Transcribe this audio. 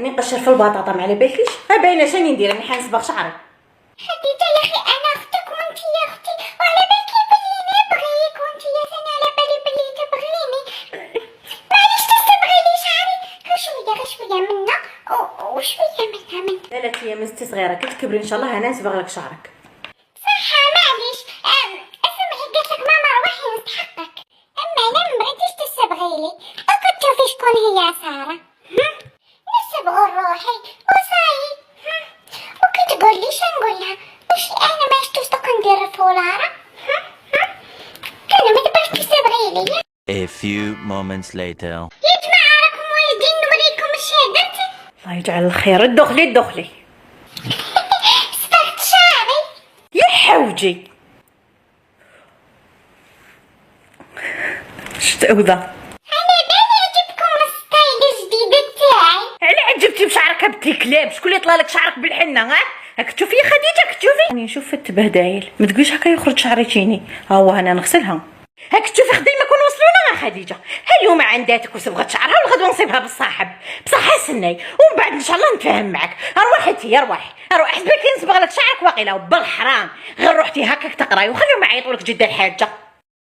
راني نقشر في البطاطا ما على بالكيش. ها باينه شنو ندير، راني حنصبغ شعري. خديجه يا اخي انا اختك وانت يا اختي، وعلى بالك بلي نبغيك وانت يا ثاني على بالي بلي تبغيني. معليش تصبغي لي شعري غير شويه منا وشويه منها. 3 ايام انت صغيره كي تكبري ان شاء الله انا نصبغ لك شعرك. صح معليش. اسمعي قالت لك ماما روحي نستحقك، اما انا ما بغيتيش تصبغي لي. كنت تشوفي شكون هي ساره. نصبغوا روحي وصاي. وكي تقول لي شنقول لها؟ واش انا ما شفتوش دوك ندير الفولاره؟ انا ما تبغيش تصبغي لي. A few moments later. يا جماعه راكم والدين نوريكم الشهاده. الله يجعل الخير. دخلي صبغت شعري. يا حوجي شتاوذه. انا بالي عجبكم الستايل الجديد تاعي. على عجبتي بشعرك بنتي كلاب؟ شكون اللي طلع لك شعرك بالحنه؟ راك تشوفي يا خديجه، كتشوفي راني نشوف في التبهدايل. ما تقوليش هكا يخرج شعري تيني. ها هو انا نغسلها. هاك تشوفي خديمه كون وصلونا خديجه. اليوم عنداتك وصبغت شعرها والغدوه نصيبها بالصاحب بصح سني، ومن بعد ان شاء الله نتفاهم معك. روحي انتي روحي حسبك نصبغ لك شعرك واقيلا وبالحرام غير روحتي هكاك تقراي وخليهم يعيطوا لك جده الحاجه.